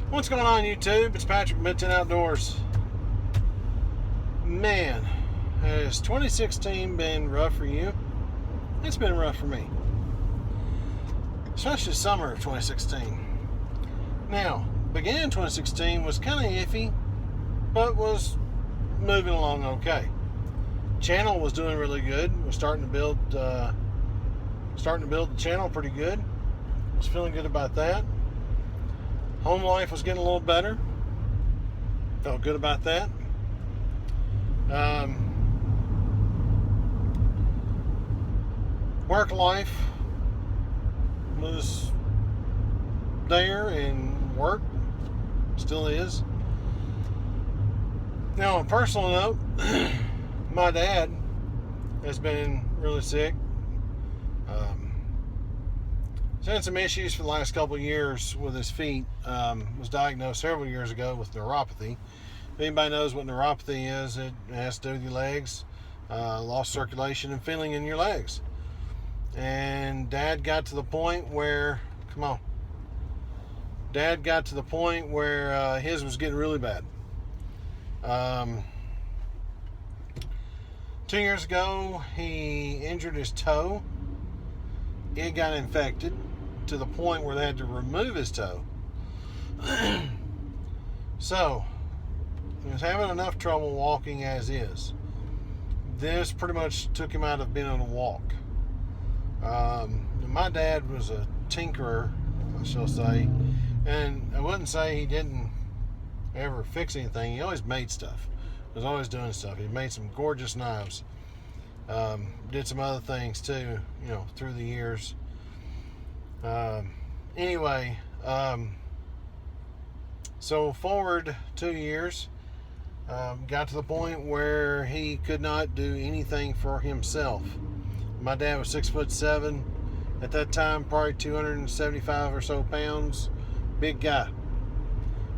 What's going on, YouTube? It's Patrick Midtown Outdoors. Man, has 2016 been rough for you? It's been rough for me, especially summer of 2016. Now, beginning 2016 was kind of iffy, but was moving along okay. Channel was doing really good. Was starting to build the channel pretty good. Was feeling good about that. Home life was getting a little better. Felt good about that. Work life was there and work still is. Now, on a personal note, my dad has been really sick. He's had some issues for the last couple of years with his feet. Was diagnosed several years ago with neuropathy. If anybody knows what neuropathy is, it has to do with your legs, lost circulation and feeling in your legs. And Dad got to the point where, his was getting really bad. 2 years ago, he injured his toe. It got infected to the point where they had to remove his toe. So, he was having enough trouble walking as is. This pretty much took him out of being able to walk. My dad was a tinkerer, I shall say, and I wouldn't say he didn't ever fix anything. He always made stuff. He was always doing stuff. He made some gorgeous knives. Did some other things too, through the years. So forward 2 years, got to the point where he could not do anything for himself. My dad was 6'7", at that time, probably 275 or so pounds, big guy.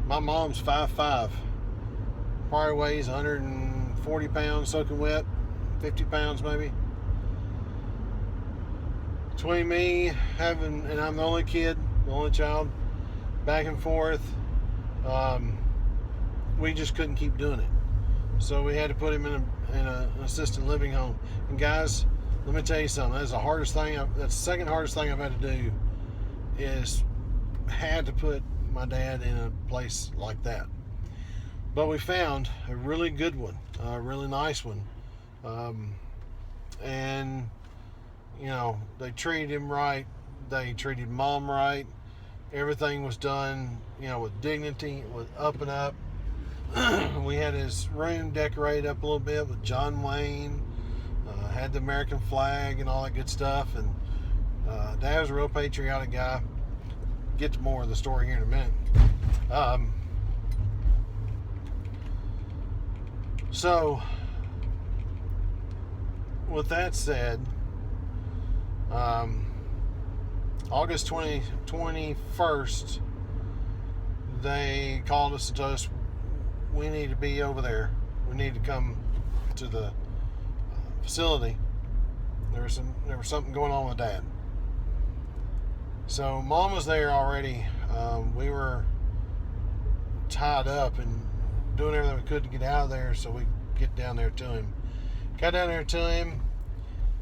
My mom's 5'5", probably weighs 140 pounds soaking wet, 50 pounds maybe. Between me and I'm the only kid, the only child, back and forth, we just couldn't keep doing it. So we had to put him in an assisted living home. And guys, let me tell you something. That's the second hardest thing I've had to do is had to put my dad in a place like that. But we found a really good one, a really nice one. And they treated him right. They treated Mom right. Everything was done, with dignity, with up and up. We had his room decorated up a little bit with John Wayne. Had the American flag and all that good stuff. And Dad was a real patriotic guy. Get to more of the story here in a minute. So, with that said, August 21st, they called us and told us we need to be over there. We need to come to the facility. There was something going on with Dad. So Mom was there already. We were tied up and doing everything we could to get out of there so we could get down there to him. Got down there to him.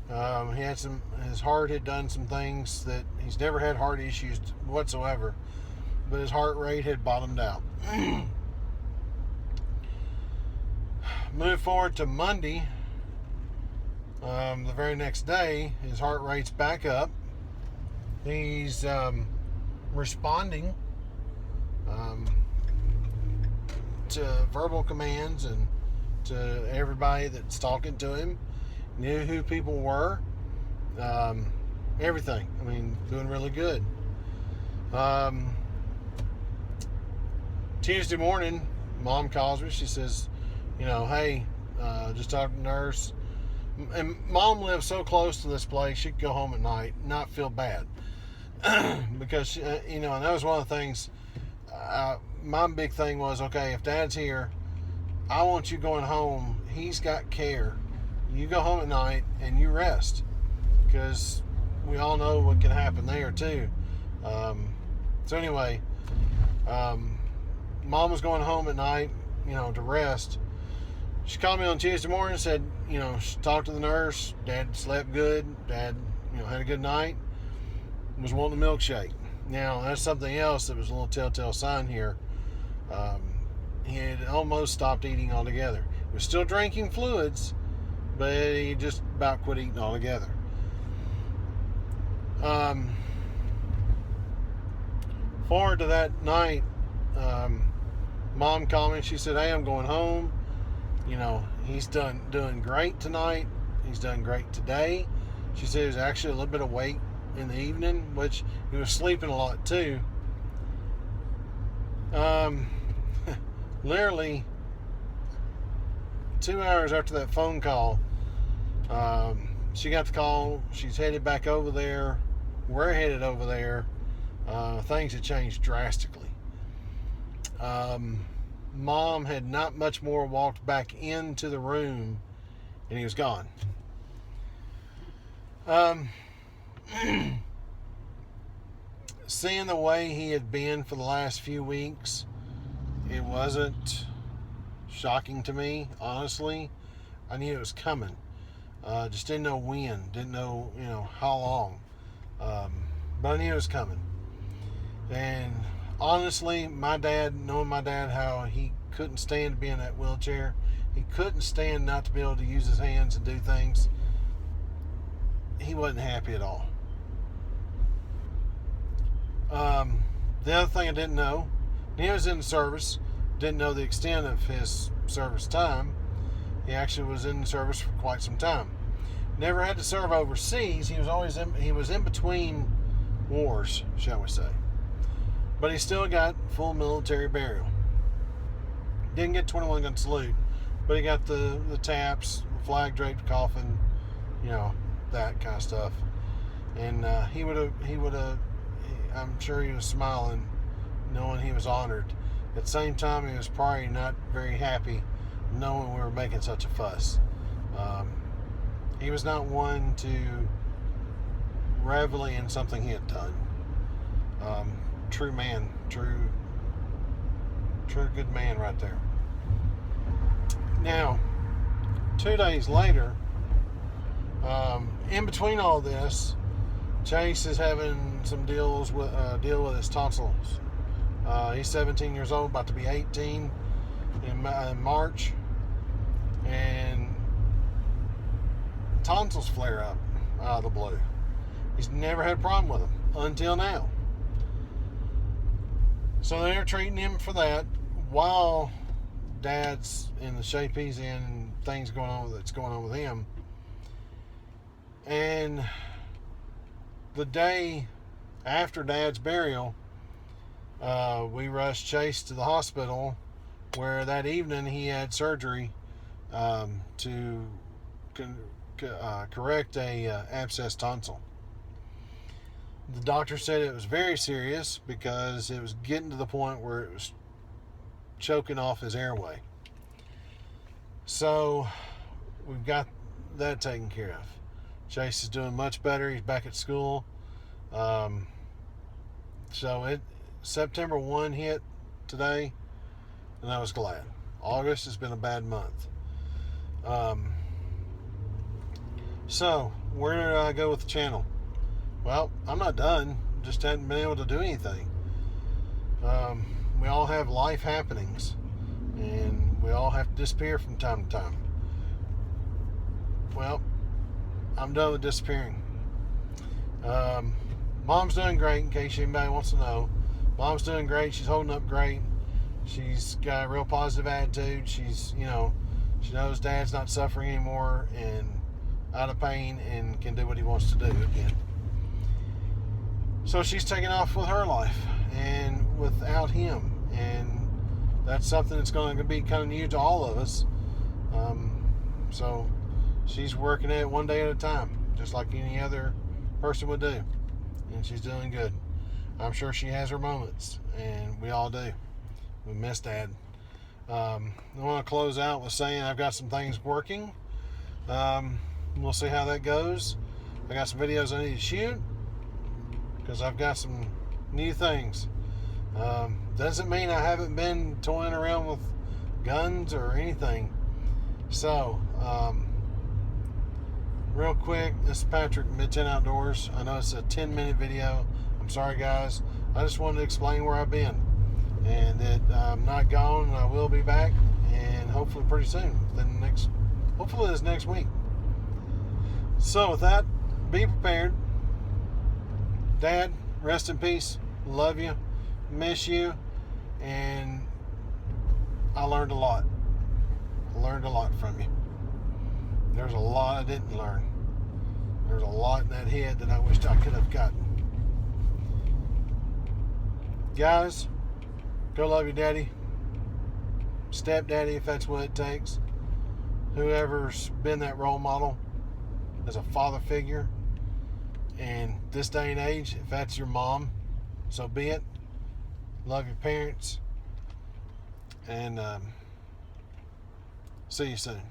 He had his heart had done some things that he's never had heart issues whatsoever, but his heart rate had bottomed out. Move forward to Monday. The very next day, his heart rate's back up. He's responding to verbal commands and to everybody that's talking to him. Knew who people were. Everything. Doing really good. Tuesday morning, Mom calls me. She says, hey, just talked to the nurse. And Mom lives so close to this place, she could go home at night and not feel bad. Because, and that was one of the things, my big thing was, okay, if Dad's here, I want you going home. He's got care. You go home at night and you rest. Because we all know what can happen there, too. So anyway, Mom was going home at night, to rest. She called me on Tuesday morning and said, she talked to the nurse. Dad slept good. Dad, had a good night. Was wanting a milkshake. Now, that's something else that was a little telltale sign here. He had almost stopped eating altogether. He was still drinking fluids, but he just about quit eating altogether. Forward to that night, Mom called me. She said, "Hey, I'm going home. He's doing great tonight. He's done great today." She said he was actually a little bit awake in the evening, which he was sleeping a lot too. Literally 2 hours after that phone call, she got the call. She's headed back over there. We're headed over there. Things had changed drastically. Mom had not much more walked back into the room, and he was gone. Seeing the way he had been for the last few weeks, it wasn't shocking to me, honestly. I knew it was coming. Just didn't know when, didn't know, how long. But I knew it was coming. And honestly, knowing my dad, how he couldn't stand to be in that wheelchair, he couldn't stand not to be able to use his hands and do things. He wasn't happy at all. The other thing I didn't know, he was in the service, didn't know the extent of his service time. He actually was in the service for quite some time. Never had to serve overseas. He was in between wars, shall we say. But he still got full military burial. Didn't get 21 gun salute, but he got the taps, flag draped coffin, that kind of stuff. And he would have. I'm sure he was smiling, knowing he was honored. At the same time, he was probably not very happy, knowing we were making such a fuss. He was not one to revel in something he had done. True man, true good man right there. Now, 2 days later, in between all this, Chase is having some deal with his tonsils. He's 17 years old, about to be 18 in March, and tonsils flare up out of the blue. He's never had a problem with them until now. So they're treating him for that while Dad's in the shape he's in and things going on with him. And the day after Dad's burial, we rushed Chase to the hospital, where that evening he had surgery to correct a abscess tonsil. The doctor said it was very serious because it was getting to the point where it was choking off his airway. So we've got that taken care of. Chase is doing much better. He's back at school. September 1 hit today, and I was glad. August has been a bad month. So where did I go with the channel? Well, I'm not done. Just hadn't been able to do anything. We all have life happenings, and we all have to disappear from time to time. Well, I'm done with disappearing. Mom's doing great, in case anybody wants to know. Mom's doing great. She's holding up great. She's got a real positive attitude. She's, she knows Dad's not suffering anymore and out of pain and can do what he wants to do again. So she's taking off with her life and without him. And that's something that's going to be kind of new to all of us. So she's working at it one day at a time, just like any other person would do. And she's doing good. I'm sure she has her moments, and we all do. We miss Dad. I want to close out with saying I've got some things working. We'll see how that goes. I got some videos I need to shoot because I've got some new things Doesn't mean I haven't been toying around with guns or anything. So, real quick, this is Patrick, Mid-10 Outdoors. I know it's a 10-minute video. I'm sorry, guys. I just wanted to explain where I've been, and that I'm not gone, and I will be back, and hopefully pretty soon. Hopefully this next week. So with that, be prepared. Dad, rest in peace. Love you. Miss you. And I learned a lot. I learned a lot from you. There's a lot I didn't learn. There's a lot in that head that I wished I could have gotten. Guys, go love your daddy. Stepdaddy, if that's what it takes. Whoever's been that role model as a father figure. And this day and age, if that's your mom, so be it. Love your parents. And see you soon.